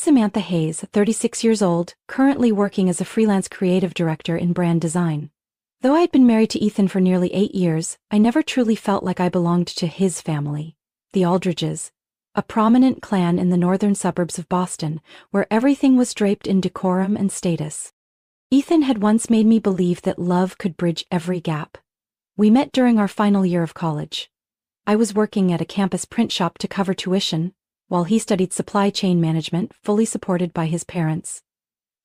Samantha Hayes, 36 years old, currently working as a freelance creative director in brand design. Though I had been married to Ethan for nearly 8 years, I never truly felt like I belonged to his family, the Aldridges, a prominent clan in the northern suburbs of Boston, where everything was draped in decorum and status. Ethan had once made me believe that love could bridge every gap. We met during our final year of college. I was working at a campus print shop to cover tuition, while he studied supply chain management, fully supported by his parents.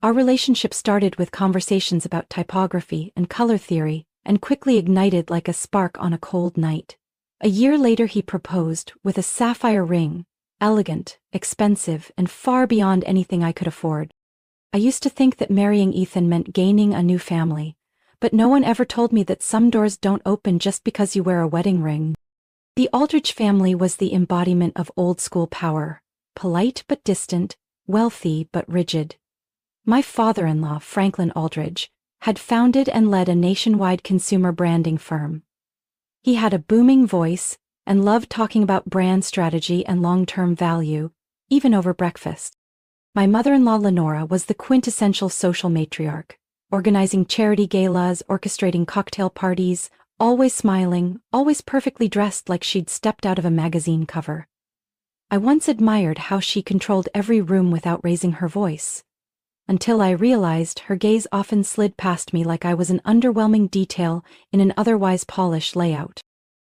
Our relationship started with conversations about typography and color theory, and quickly ignited like a spark on a cold night. A year later he proposed, with a sapphire ring, elegant, expensive, and far beyond anything I could afford. I used to think that marrying Ethan meant gaining a new family, but no one ever told me that some doors don't open just because you wear a wedding ring. The Aldridge family was the embodiment of old-school power, polite but distant, wealthy but rigid. My father-in-law, Franklin Aldridge, had founded and led a nationwide consumer branding firm. He had a booming voice and loved talking about brand strategy and long-term value, even over breakfast. My mother-in-law, Lenora, was the quintessential social matriarch, organizing charity galas, orchestrating cocktail parties, always smiling, always perfectly dressed like she'd stepped out of a magazine cover. I once admired how she controlled every room without raising her voice, until I realized her gaze often slid past me like I was an underwhelming detail in an otherwise polished layout.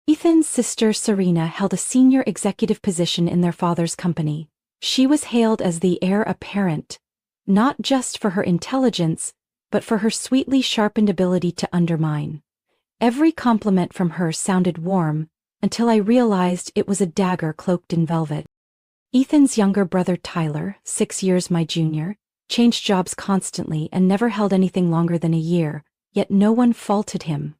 Ethan's sister Serena held a senior executive position in their father's company. She was hailed as the heir apparent, not just for her intelligence, but for her sweetly sharpened ability to undermine. Every compliment from her sounded warm, until I realized it was a dagger cloaked in velvet. Ethan's younger brother Tyler, 6 years my junior, changed jobs constantly and never held anything longer than a year, yet no one faulted him.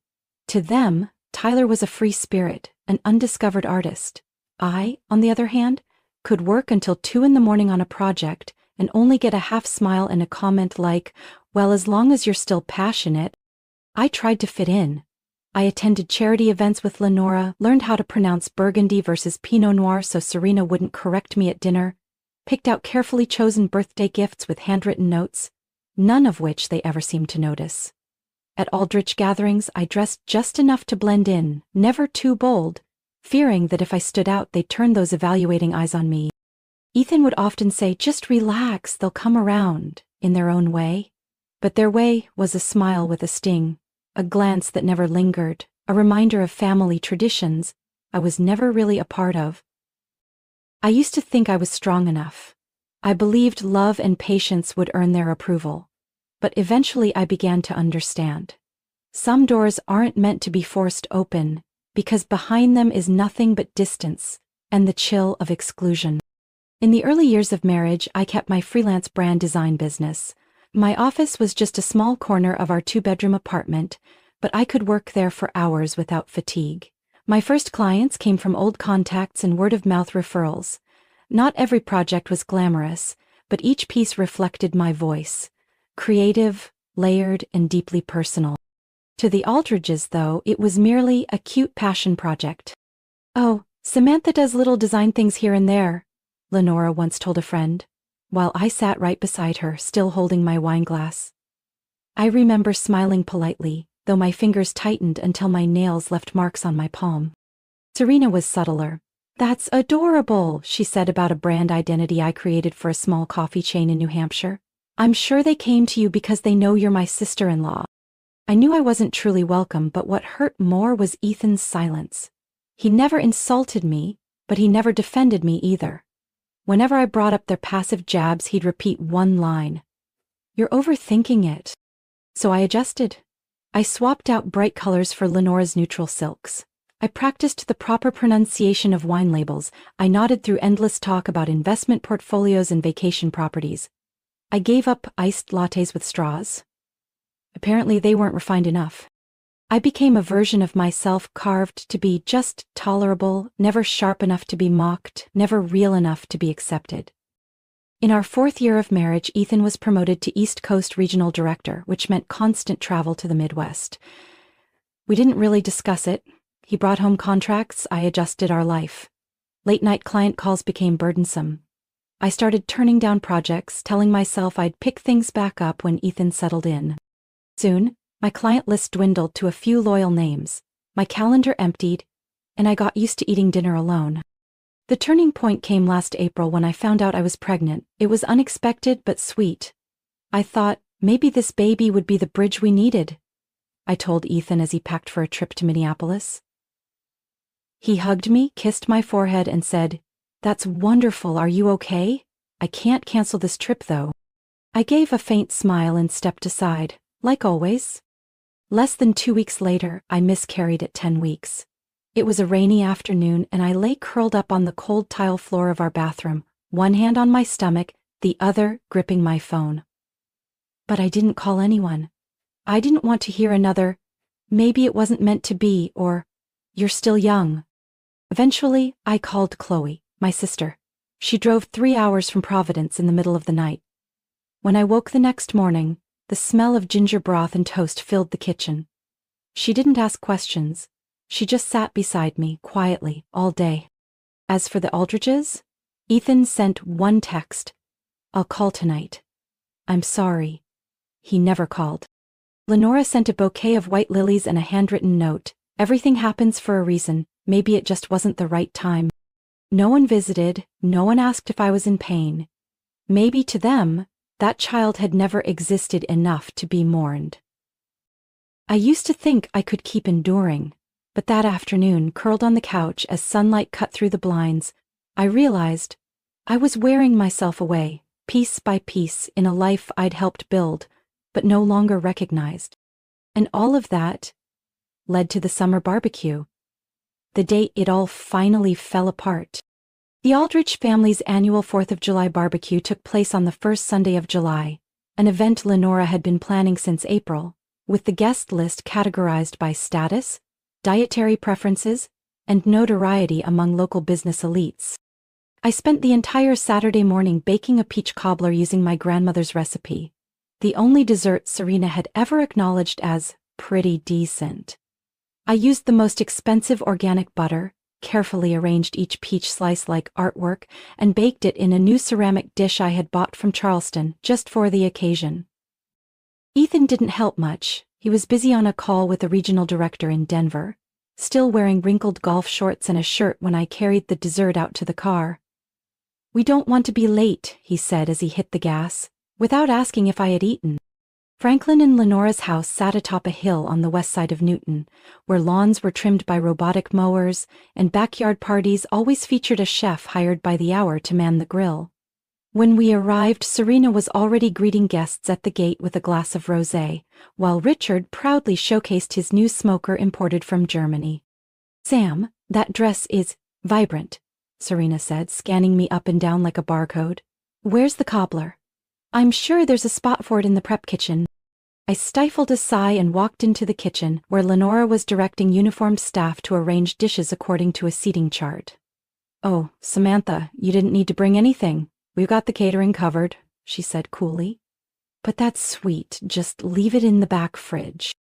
To them, Tyler was a free spirit, an undiscovered artist. I, on the other hand, could work until 2 a.m. on a project and only get a half smile and a comment like, "Well, as long as you're still passionate." I tried to fit in. I attended charity events with Lenora, learned how to pronounce Burgundy versus Pinot Noir so Serena wouldn't correct me at dinner, picked out carefully chosen birthday gifts with handwritten notes, none of which they ever seemed to notice. At Aldrich gatherings, I dressed just enough to blend in, never too bold, fearing that if I stood out they'd turn those evaluating eyes on me. Ethan would often say, "Just relax, they'll come around," in their own way. But their way was a smile with a sting, a glance that never lingered, a reminder of family traditions I was never really a part of. I used to think I was strong enough. I believed love and patience would earn their approval. But eventually I began to understand. Some doors aren't meant to be forced open, because behind them is nothing but distance and the chill of exclusion. In the early years of marriage, I kept my freelance brand design business. My office was just a small corner of our 2-bedroom apartment, but I could work there for hours without fatigue. My first clients came from old contacts and word-of-mouth referrals. Not every project was glamorous, but each piece reflected my voice. Creative, layered, and deeply personal. To the Aldridges, though, it was merely a cute passion project. "Oh, Samantha does little design things here and there," Lenora once told a friend, while I sat right beside her, still holding my wine glass. I remember smiling politely, though my fingers tightened until my nails left marks on my palm. Serena was subtler. "That's adorable," she said about a brand identity I created for a small coffee chain in New Hampshire. "I'm sure they came to you because they know you're my sister-in-law." I knew I wasn't truly welcome, but what hurt more was Ethan's silence. He never insulted me, but he never defended me either. Whenever I brought up their passive jabs, he'd repeat one line: "You're overthinking it." So I adjusted. I swapped out bright colors for Lenora's neutral silks. I practiced the proper pronunciation of wine labels. I nodded through endless talk about investment portfolios and vacation properties. I gave up iced lattes with straws. Apparently they weren't refined enough. I became a version of myself carved to be just tolerable, never sharp enough to be mocked, never real enough to be accepted. In our 4th year of marriage, Ethan was promoted to East Coast Regional Director, which meant constant travel to the Midwest. We didn't really discuss it. He brought home contracts, I adjusted our life. Late-night client calls became burdensome. I started turning down projects, telling myself I'd pick things back up when Ethan settled in. Soon, my client list dwindled to a few loyal names, my calendar emptied, and I got used to eating dinner alone. The turning point came last April when I found out I was pregnant. It was unexpected but sweet. I thought, maybe this baby would be the bridge we needed, I told Ethan as he packed for a trip to Minneapolis. He hugged me, kissed my forehead, and said, "That's wonderful, are you okay? I can't cancel this trip though." I gave a faint smile and stepped aside, like always. Less than 2 weeks later, I miscarried at 10 weeks. It was a rainy afternoon and I lay curled up on the cold tile floor of our bathroom, one hand on my stomach, the other gripping my phone. But I didn't call anyone. I didn't want to hear another, "Maybe it wasn't meant to be," or "You're still young." Eventually, I called Chloe, my sister. She drove 3 hours from Providence in the middle of the night. When I woke the next morning, the smell of ginger broth and toast filled the kitchen. She didn't ask questions. She just sat beside me, quietly, all day. As for the Aldridges, Ethan sent one text, "I'll call tonight. I'm sorry." He never called. Lenora sent a bouquet of white lilies and a handwritten note, "Everything happens for a reason, maybe it just wasn't the right time." No one visited, no one asked if I was in pain. Maybe to them, that child had never existed enough to be mourned. I used to think I could keep enduring, but that afternoon, curled on the couch as sunlight cut through the blinds, I realized I was wearing myself away, piece by piece, in a life I'd helped build, but no longer recognized. And all of that led to the summer barbecue, the day it all finally fell apart. The Aldrich family's annual 4th of July barbecue took place on the first Sunday of July, an event Lenora had been planning since April, with the guest list categorized by status, dietary preferences, and notoriety among local business elites. I spent the entire Saturday morning baking a peach cobbler using my grandmother's recipe, the only dessert Serena had ever acknowledged as pretty decent. I used the most expensive organic butter, carefully arranged each peach slice like artwork, and baked it in a new ceramic dish I had bought from Charleston just for the occasion. Ethan didn't help much. He was busy on a call with the regional director in Denver, still wearing wrinkled golf shorts and a shirt when I carried the dessert out to the car. "We don't want to be late," he said as he hit the gas, without asking if I had eaten. Franklin and Lenora's house sat atop a hill on the west side of Newton, where lawns were trimmed by robotic mowers, and backyard parties always featured a chef hired by the hour to man the grill. When we arrived, Serena was already greeting guests at the gate with a glass of rosé, while Richard proudly showcased his new smoker imported from Germany. "Sam, that dress is vibrant," Serena said, scanning me up and down like a barcode. "Where's the cobbler? I'm sure there's a spot for it in the prep kitchen." I stifled a sigh and walked into the kitchen, where Lenora was directing uniformed staff to arrange dishes according to a seating chart. "Oh, Samantha, you didn't need to bring anything. We've got the catering covered," she said coolly. "But that's sweet, just leave it in the back fridge."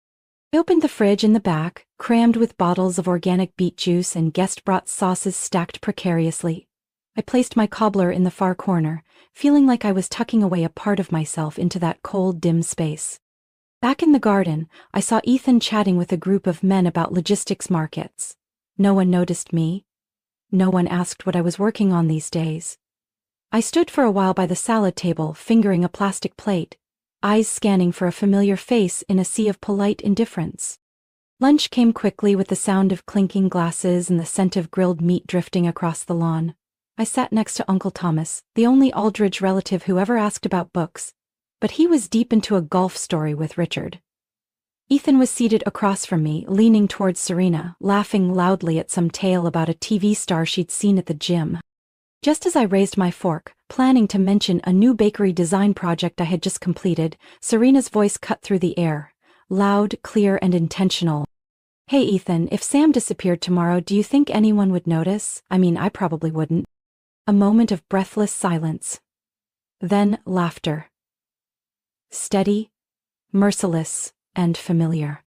I opened the fridge in the back, crammed with bottles of organic beet juice and guest-brought sauces stacked precariously. I placed my cobbler in the far corner, feeling like I was tucking away a part of myself into that cold, dim space. Back in the garden, I saw Ethan chatting with a group of men about logistics markets. No one noticed me. No one asked what I was working on these days. I stood for a while by the salad table, fingering a plastic plate, eyes scanning for a familiar face in a sea of polite indifference. Lunch came quickly with the sound of clinking glasses and the scent of grilled meat drifting across the lawn. I sat next to Uncle Thomas, the only Aldridge relative who ever asked about books, but he was deep into a golf story with Richard. Ethan was seated across from me, leaning towards Serena, laughing loudly at some tale about a TV star she'd seen at the gym. Just as I raised my fork, planning to mention a new bakery design project I had just completed, Serena's voice cut through the air, loud, clear, and intentional. "Hey Ethan, if Sam disappeared tomorrow, do you think anyone would notice? I mean, I probably wouldn't." A moment of breathless silence. Then laughter. Steady, merciless, and familiar.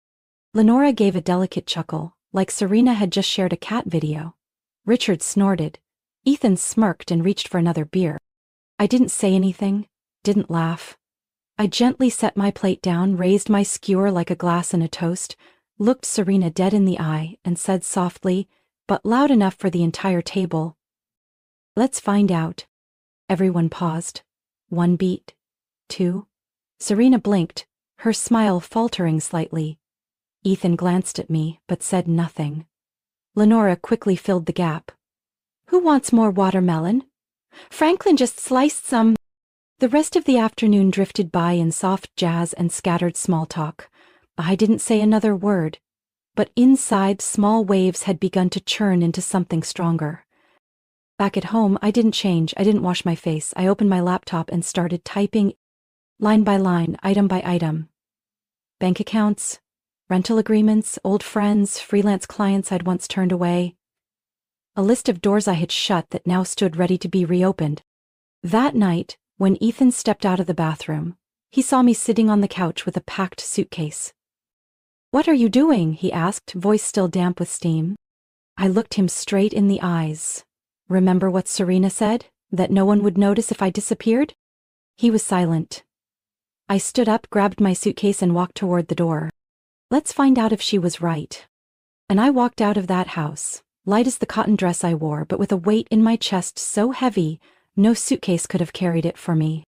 Lenora gave a delicate chuckle, like Serena had just shared a cat video. Richard snorted. Ethan smirked and reached for another beer. I didn't say anything, didn't laugh. I gently set my plate down, raised my skewer like a glass in a toast, looked Serena dead in the eye, and said softly, but loud enough for the entire table, "Let's find out." Everyone paused. 1 beat. 2. Serena blinked, her smile faltering slightly. Ethan glanced at me, but said nothing. Lenora quickly filled the gap. "Who wants more watermelon? Franklin just sliced some." The rest of the afternoon drifted by in soft jazz and scattered small talk. I didn't say another word, but inside small waves had begun to churn into something stronger. Back at home, I didn't change, I didn't wash my face. I opened my laptop and started typing, line by line, item by item. Bank accounts, rental agreements, old friends, freelance clients I'd once turned away. A list of doors I had shut that now stood ready to be reopened. That night, when Ethan stepped out of the bathroom, he saw me sitting on the couch with a packed suitcase. "What are you doing?" he asked, voice still damp with steam. I looked him straight in the eyes. "Remember what Serena said? That no one would notice if I disappeared?" He was silent. I stood up, grabbed my suitcase and walked toward the door. Let's find out if she was right. And I walked out of that house, light as the cotton dress I wore, but with a weight in my chest so heavy, no suitcase could have carried it for me.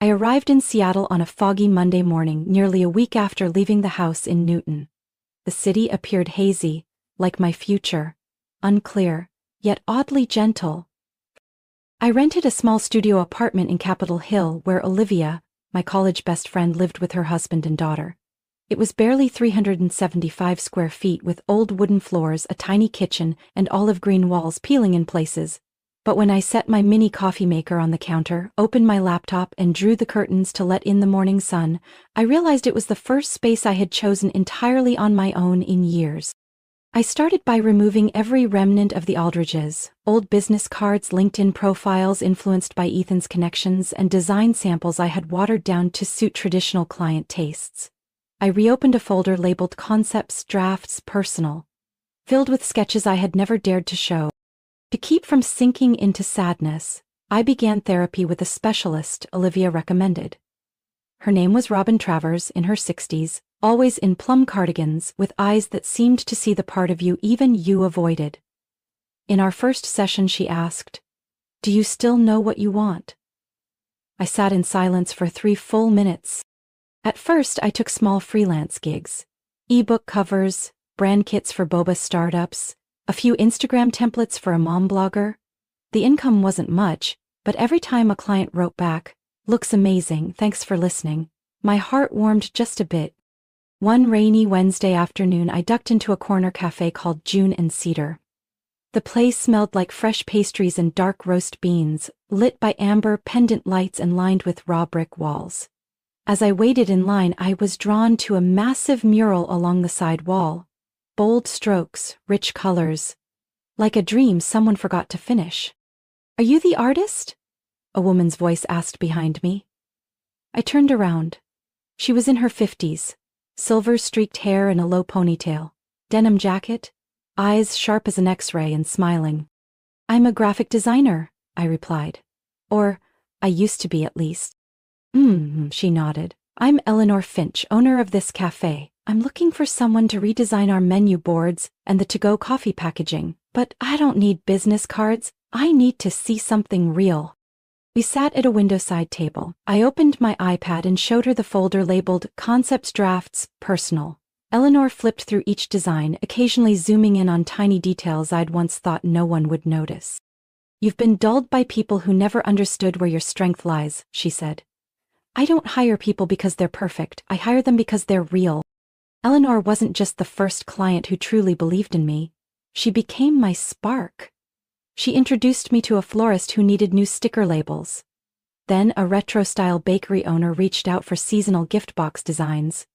I arrived in Seattle on a foggy Monday morning, nearly a week after leaving the house in Newton. The city appeared hazy, like my future, unclear, yet oddly gentle. I rented a small studio apartment in Capitol Hill where Olivia, my college best friend, lived with her husband and daughter. It was barely 375 square feet with old wooden floors, a tiny kitchen, and olive green walls peeling in places. But when I set my mini coffee maker on the counter, opened my laptop, and drew the curtains to let in the morning sun, I realized it was the first space I had chosen entirely on my own in years. I started by removing every remnant of the Aldridges, old business cards, LinkedIn profiles influenced by Ethan's connections, and design samples I had watered down to suit traditional client tastes. I reopened a folder labeled Concepts, Drafts, Personal, filled with sketches I had never dared to show. To keep from sinking into sadness, I began therapy with a specialist Olivia recommended. Her name was Robin Travers, in her 60s, always in plum cardigans, with eyes that seemed to see the part of you even you avoided. In our first session she asked, "Do you still know what you want?" I sat in silence for 3 full minutes. At first I took small freelance gigs, ebook covers, brand kits for boba startups, a few Instagram templates for a mom blogger. The income wasn't much, but every time a client wrote back, "Looks amazing, thanks for listening," my heart warmed just a bit. One rainy Wednesday afternoon I ducked into a corner cafe called June and Cedar. The place smelled like fresh pastries and dark roast beans, lit by amber pendant lights and lined with raw brick walls. As I waited in line, I was drawn to a massive mural along the side wall. Bold strokes, rich colors. Like a dream someone forgot to finish. "Are you the artist?" a woman's voice asked behind me. I turned around. She was in her 50s. Silver-streaked hair and a low ponytail, denim jacket, eyes sharp as an X-ray and smiling. "I'm a graphic designer," I replied. "Or, I used to be at least." She nodded. "I'm Eleanor Finch, owner of this cafe. I'm looking for someone to redesign our menu boards and the to-go coffee packaging, but I don't need business cards. I need to see something real." We sat at a window-side table. I opened my iPad and showed her the folder labeled Concepts, Drafts, Personal. Eleanor flipped through each design, occasionally zooming in on tiny details I'd once thought no one would notice. "You've been dulled by people who never understood where your strength lies," she said. "I don't hire people because they're perfect. I hire them because they're real." Eleanor wasn't just the first client who truly believed in me. She became my spark. She introduced me to a florist who needed new sticker labels. Then a retro-style bakery owner reached out for seasonal gift box designs.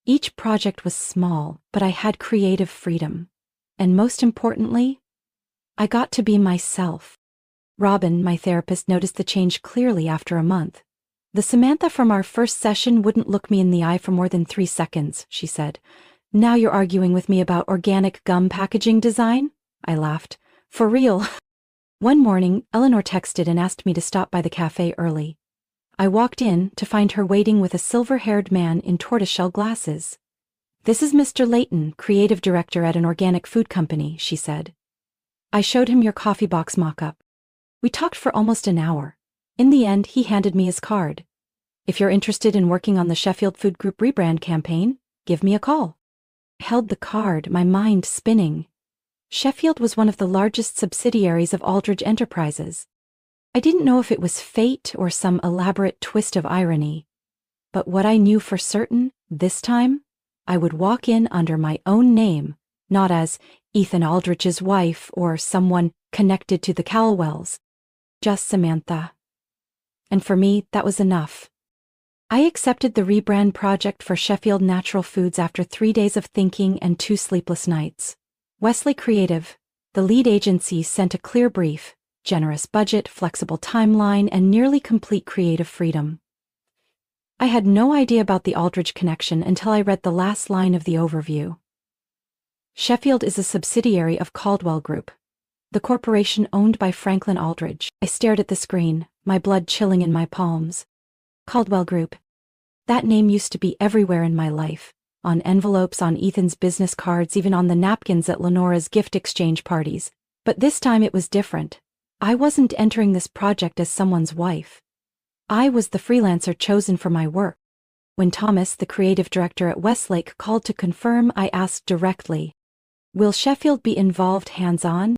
Each project was small, but I had creative freedom. And most importantly, I got to be myself. Robin, my therapist, noticed the change clearly after a month. "The Samantha from our first session wouldn't look me in the eye for more than 3 seconds, she said. "Now you're arguing with me about organic gum packaging design?" I laughed. "For real." One morning, Eleanor texted and asked me to stop by the cafe early. I walked in to find her waiting with a silver-haired man in tortoiseshell glasses. "This is Mr. Layton, creative director at an organic food company," she said. I showed him your coffee box mock-up. We talked for almost an hour. In the end, he handed me his card. "If you're interested in working on the Sheffield Food Group rebrand campaign, give me a call." I held the card, my mind spinning. Sheffield was one of the largest subsidiaries of Aldridge Enterprises. I didn't know if it was fate or some elaborate twist of irony. But what I knew for certain, this time, I would walk in under my own name, not as Ethan Aldrich's wife or someone connected to the Calwells. Just Samantha. And for me, that was enough. I accepted the rebrand project for Sheffield Natural Foods after 3 days of thinking and 2 sleepless nights. Wesley Creative, the lead agency, sent a clear brief: generous budget, flexible timeline, and nearly complete creative freedom. I had no idea about the Aldridge connection until I read the last line of the overview. Sheffield is a subsidiary of Caldwell Group, the corporation owned by Franklin Aldridge. I stared at the screen, my blood chilling in my palms. Caldwell Group. That name used to be everywhere in my life. On envelopes, on Ethan's business cards, even on the napkins at Lenora's gift exchange parties. But this time it was different. I wasn't entering this project as someone's wife. I was the freelancer chosen for my work. When Thomas, the creative director at Westlake, called to confirm, I asked directly, "Will Sheffield be involved hands-on?"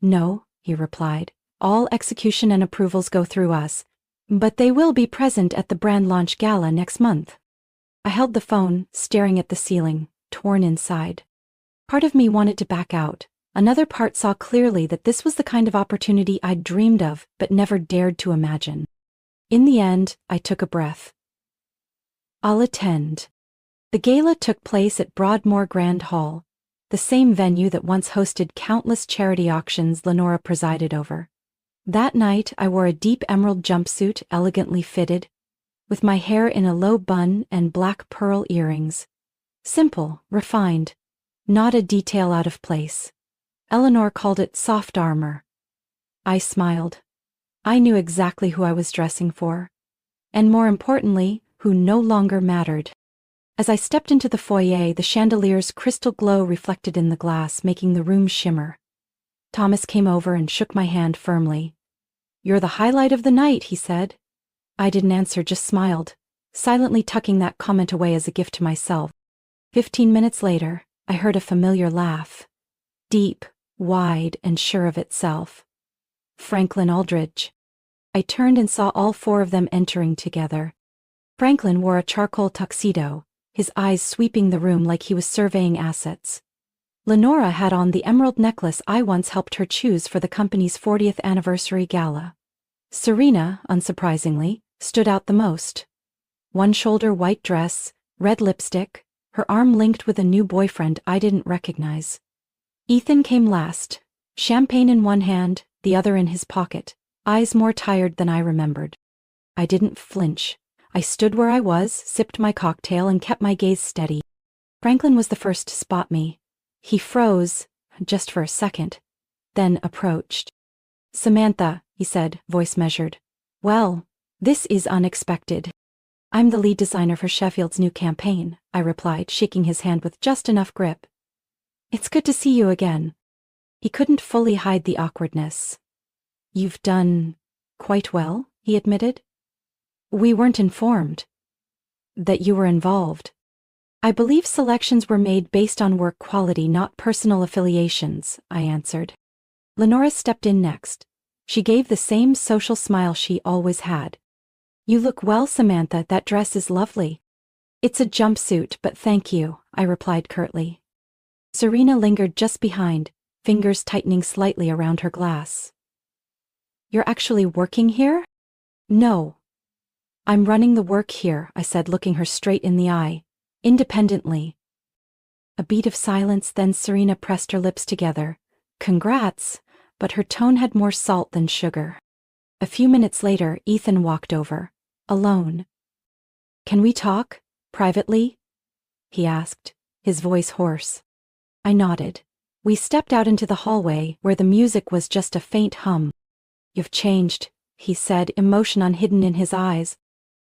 "No," he replied. "All execution and approvals go through us, but they will be present at the brand launch gala next month." I held the phone, staring at the ceiling, torn inside. Part of me wanted to back out. Another part saw clearly that this was the kind of opportunity I'd dreamed of but never dared to imagine. In the end, I took a breath. "I'll attend." The gala took place at Broadmoor Grand Hall, the same venue that once hosted countless charity auctions Lenora presided over. That night, I wore a deep emerald jumpsuit, elegantly fitted, with my hair in a low bun and black pearl earrings. Simple, refined, not a detail out of place. Eleanor called it soft armor. I smiled. I knew exactly who I was dressing for, and more importantly, who no longer mattered. As I stepped into the foyer, the chandelier's crystal glow reflected in the glass, making the room shimmer. Thomas came over and shook my hand firmly. "You're the highlight of the night," he said. I didn't answer, just smiled, silently tucking that comment away as a gift to myself. 15 minutes later, I heard a familiar laugh. Deep, wide, and sure of itself. Franklin Aldridge. I turned and saw all 4 of them entering together. Franklin wore a charcoal tuxedo, his eyes sweeping the room like he was surveying assets. Lenora had on the emerald necklace I once helped her choose for the company's 40th anniversary gala. Serena, unsurprisingly, stood out the most. One-shoulder white dress, red lipstick, her arm linked with a new boyfriend I didn't recognize. Ethan came last, champagne in one hand, the other in his pocket, eyes more tired than I remembered. I didn't flinch. I stood where I was, sipped my cocktail, and kept my gaze steady. Franklin was the first to spot me. He froze, just for a second, then approached. "Samantha," he said, voice measured. "Well, this is unexpected." "I'm the lead designer for Sheffield's new campaign," I replied, shaking his hand with just enough grip. "It's good to see you again." He couldn't fully hide the awkwardness. "You've done quite well," he admitted. "We weren't informed that you were involved." "I believe selections were made based on work quality, not personal affiliations," I answered. Lenora stepped in next. She gave the same social smile she always had. "You look well, Samantha. That dress is lovely." "It's a jumpsuit, but thank you," I replied curtly. Serena lingered just behind, fingers tightening slightly around her glass. "You're actually working here?" "No. I'm running the work here," I said, looking her straight in the eye, independently. A beat of silence, then Serena pressed her lips together. "Congrats," but her tone had more salt than sugar. A few minutes later, Ethan walked over, alone. "Can we talk, privately?" he asked, his voice hoarse. I nodded. We stepped out into the hallway, where the music was just a faint hum. "You've changed," he said, emotion unhidden in his eyes.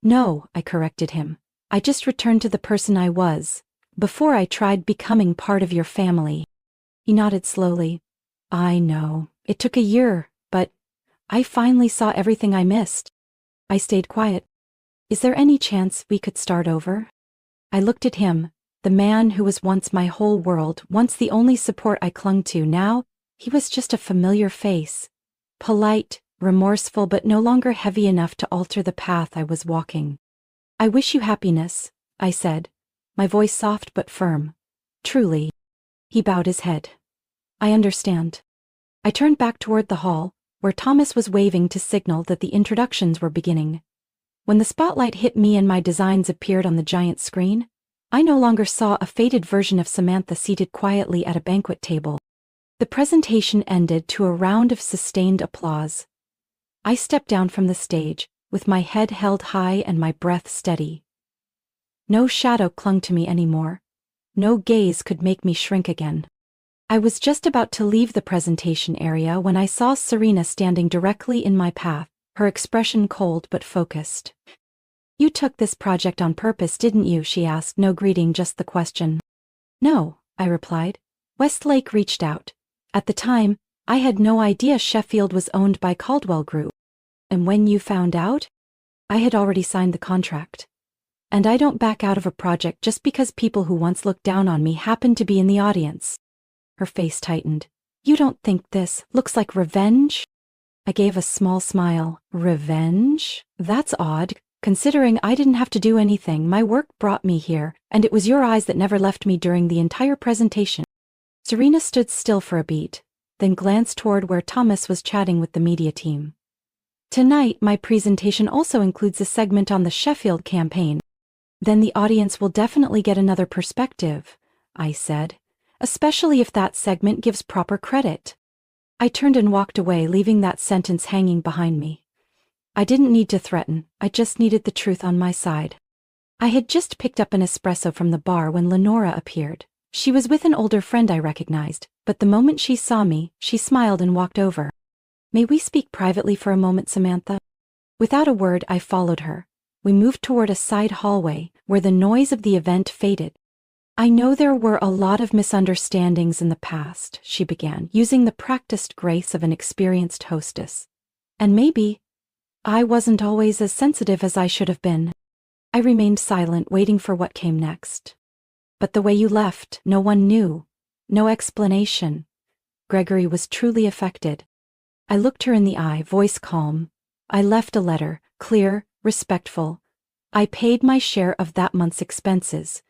"No," I corrected him. "I just returned to the person I was before I tried becoming part of your family." He nodded slowly. "I know. It took a year, but I finally saw everything I missed." I stayed quiet. "Is there any chance we could start over?" I looked at him, the man who was once my whole world, once the only support I clung to. Now, he was just a familiar face. Polite, remorseful, but no longer heavy enough to alter the path I was walking. "I wish you happiness," I said, my voice soft but firm. "Truly." He bowed his head. "I understand." I turned back toward the hall, where Thomas was waving to signal that the introductions were beginning. When the spotlight hit me and my designs appeared on the giant screen, I no longer saw a faded version of Samantha seated quietly at a banquet table. The presentation ended to a round of sustained applause. I stepped down from the stage, with my head held high and my breath steady. No shadow clung to me anymore. No gaze could make me shrink again. I was just about to leave the presentation area when I saw Serena standing directly in my path, her expression cold but focused. "You took this project on purpose, didn't you?" she asked, no greeting, just the question. "No," I replied. "Westlake reached out. At the time, I had no idea Sheffield was owned by Caldwell Group. And when you found out?" "I had already signed the contract. And I don't back out of a project just because people who once looked down on me happen to be in the audience." Her face tightened. "You don't think this looks like revenge?" I gave a small smile. "Revenge? That's odd, considering I didn't have to do anything. My work brought me here, and it was your eyes that never left me during the entire presentation." Serena stood still for a beat, then glanced toward where Thomas was chatting with the media team. "Tonight, my presentation also includes a segment on the Sheffield campaign. Then the audience will definitely get another perspective," I said, "especially if that segment gives proper credit." I turned and walked away, leaving that sentence hanging behind me. I didn't need to threaten, I just needed the truth on my side. I had just picked up an espresso from the bar when Lenora appeared. She was with an older friend I recognized, but the moment she saw me, she smiled and walked over. "May we speak privately for a moment, Samantha?" Without a word, I followed her. We moved toward a side hallway, where the noise of the event faded. "I know there were a lot of misunderstandings in the past," she began, using the practiced grace of an experienced hostess. "And maybe I wasn't always as sensitive as I should have been." I remained silent, waiting for what came next. "But the way you left, no one knew. No explanation." Gregory was truly affected. I looked her in the eye, voice calm. "I left a letter, clear, respectful. I paid my share of that month's expenses.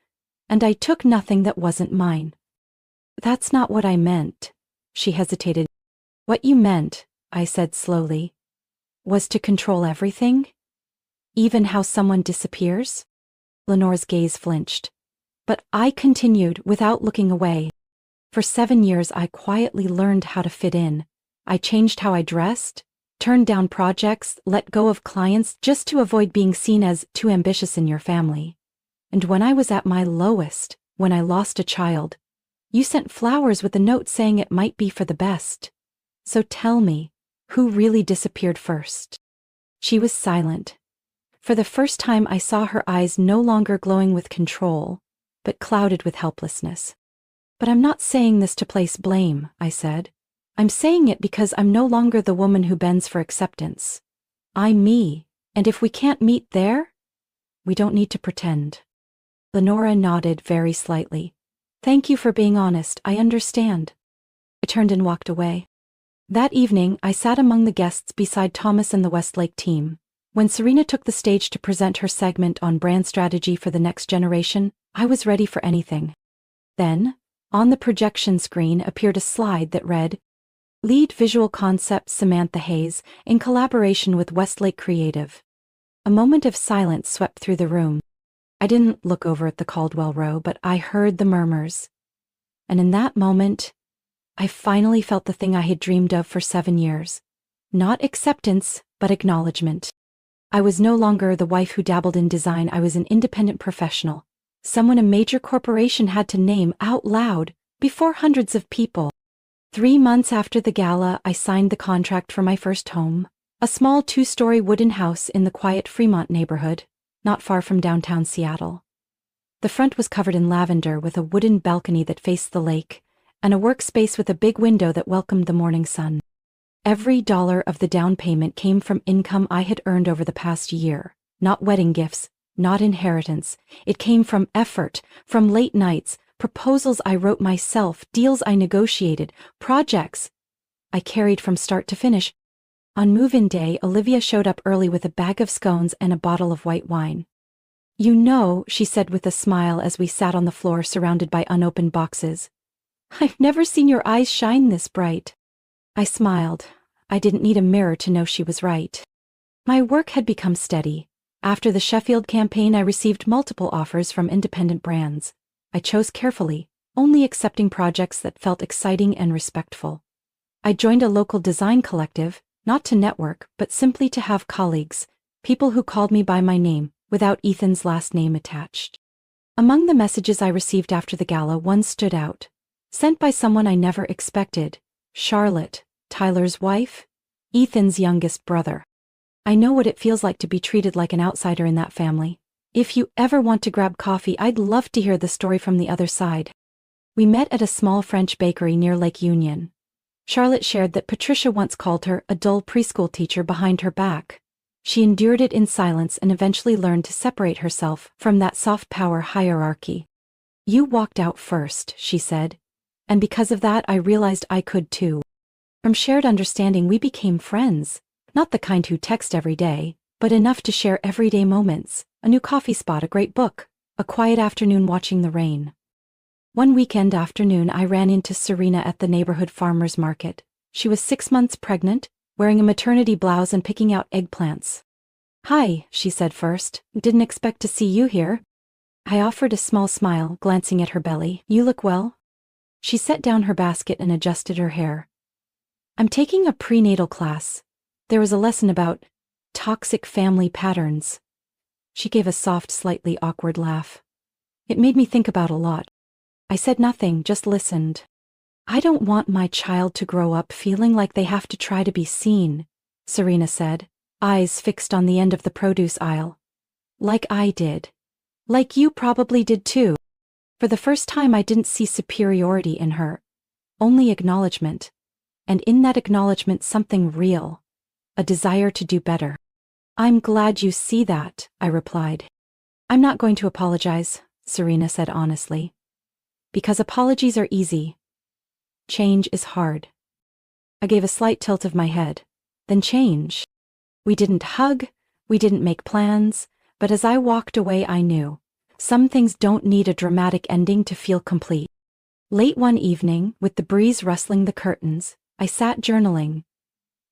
And I took nothing that wasn't mine." "That's not what I meant." She hesitated. "What you meant," I said slowly, "was to control everything? Even how someone disappears?" Lenore's gaze flinched. But I continued, without looking away. "For 7 years I quietly learned how to fit in. I changed how I dressed, turned down projects, let go of clients just to avoid being seen as too ambitious in your family. And when I was at my lowest, when I lost a child, you sent flowers with a note saying it might be for the best. So tell me, who really disappeared first?" She was silent. For the first time I saw her eyes no longer glowing with control, but clouded with helplessness. "But I'm not saying this to place blame," I said. "I'm saying it because I'm no longer the woman who bends for acceptance. I'm me, and if we can't meet there, we don't need to pretend." Lenora nodded very slightly. "Thank you for being honest, I understand." I turned and walked away. That evening, I sat among the guests beside Thomas and the Westlake team. When Serena took the stage to present her segment on brand strategy for the next generation, I was ready for anything. Then, on the projection screen appeared a slide that read, "Lead Visual Concepts Samantha Hayes, in collaboration with Westlake Creative." A moment of silence swept through the room. I didn't look over at the Caldwell row, but I heard the murmurs. And in that moment, I finally felt the thing I had dreamed of for 7 years. Not acceptance, but acknowledgement. I was no longer the wife who dabbled in design. I was an independent professional. Someone a major corporation had to name out loud before hundreds of people. 3 months after the gala, I signed the contract for my first home, a small 2-story wooden house in the quiet Fremont neighborhood, not far from downtown Seattle. The front was covered in lavender with a wooden balcony that faced the lake, and a workspace with a big window that welcomed the morning sun. Every dollar of the down payment came from income I had earned over the past year, not wedding gifts, not inheritance. It came from effort, from late nights, proposals I wrote myself, deals I negotiated, projects I carried from start to finish. On move-in day, Olivia showed up early with a bag of scones and a bottle of white wine. "You know," she said with a smile as we sat on the floor surrounded by unopened boxes, "I've never seen your eyes shine this bright." I smiled. I didn't need a mirror to know she was right. My work had become steady. After the Sheffield campaign, I received multiple offers from independent brands. I chose carefully, only accepting projects that felt exciting and respectful. I joined a local design collective, not to network, but simply to have colleagues, people who called me by my name, without Ethan's last name attached. Among the messages I received after the gala, one stood out, sent by someone I never expected: Charlotte, Tyler's wife, Ethan's youngest brother. "I know what it feels like to be treated like an outsider in that family. If you ever want to grab coffee, I'd love to hear the story from the other side." We met at a small French bakery near Lake Union. Charlotte shared that Patricia once called her a dull preschool teacher behind her back. She endured it in silence and eventually learned to separate herself from that soft power hierarchy. "You walked out first," she said, "and because of that I realized I could too." From shared understanding we became friends, not the kind who text every day, but enough to share everyday moments, a new coffee spot, a great book, a quiet afternoon watching the rain. One weekend afternoon I ran into Serena at the neighborhood farmer's market. She was 6 months pregnant, wearing a maternity blouse and picking out eggplants. "Hi," she said first, "didn't expect to see you here." I offered a small smile, glancing at her belly. "You look well." She set down her basket and adjusted her hair. "I'm taking a prenatal class. There was a lesson about toxic family patterns." She gave a soft, slightly awkward laugh. It made me think about a lot. I said nothing, just listened. "I don't want my child to grow up feeling like they have to try to be seen," Serena said, eyes fixed on the end of the produce aisle. "Like I did. Like you probably did too." For the first time I didn't see superiority in her, only acknowledgement. And in that acknowledgement something real, a desire to do better. "I'm glad you see that," I replied. "I'm not going to apologize," Serena said honestly. "Because apologies are easy. Change is hard." I gave a slight tilt of my head. Then change. We didn't hug, we didn't make plans, but as I walked away I knew, some things don't need a dramatic ending to feel complete. Late one evening, with the breeze rustling the curtains, I sat journaling.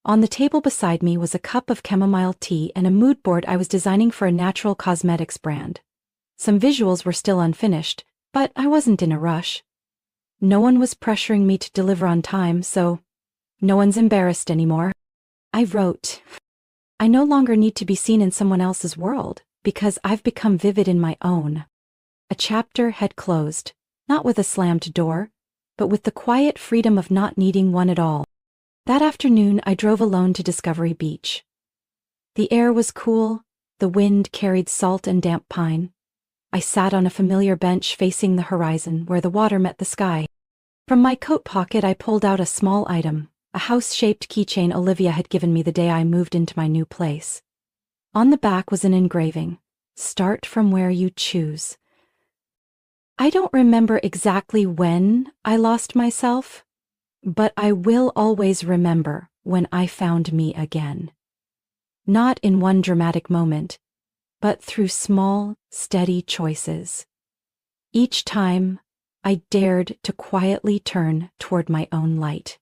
On the table beside me was a cup of chamomile tea and a mood board I was designing for a natural cosmetics brand. Some visuals were still unfinished, but I wasn't in a rush. No one was pressuring me to deliver on time, so no one's embarrassed anymore. I wrote, "I no longer need to be seen in someone else's world, because I've become vivid in my own." A chapter had closed, not with a slammed door, but with the quiet freedom of not needing one at all. That afternoon I drove alone to Discovery Beach. The air was cool, the wind carried salt and damp pine. I sat on a familiar bench facing the horizon where the water met the sky. From my coat pocket I pulled out a small item, a house-shaped keychain Olivia had given me the day I moved into my new place. On the back was an engraving, "Start from where you choose." I don't remember exactly when I lost myself, but I will always remember when I found me again. Not in one dramatic moment, but through small, steady choices. Each time, I dared to quietly turn toward my own light.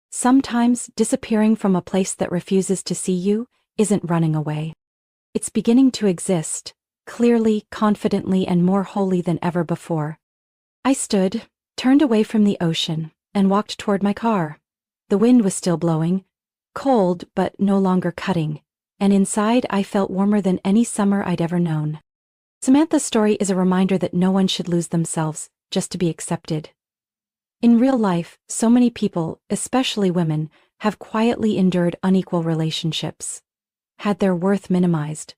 Sometimes disappearing from a place that refuses to see you isn't running away. It's beginning to exist, clearly, confidently, and more wholly than ever before. I stood, turned away from the ocean, and walked toward my car. The wind was still blowing, cold but no longer cutting, and inside I felt warmer than any summer I'd ever known. Samantha's story is a reminder that no one should lose themselves just to be accepted. In real life, so many people, especially women, have quietly endured unequal relationships, had their worth minimized.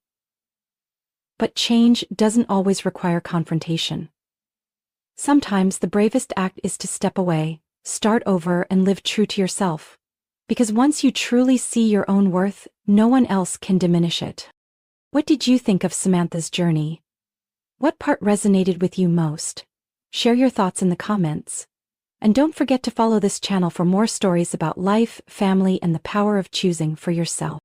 But change doesn't always require confrontation. Sometimes the bravest act is to step away, start over, and live true to yourself. Because once you truly see your own worth, no one else can diminish it. What did you think of Samantha's journey? What part resonated with you most? Share your thoughts in the comments. And don't forget to follow this channel for more stories about life, family, and the power of choosing for yourself.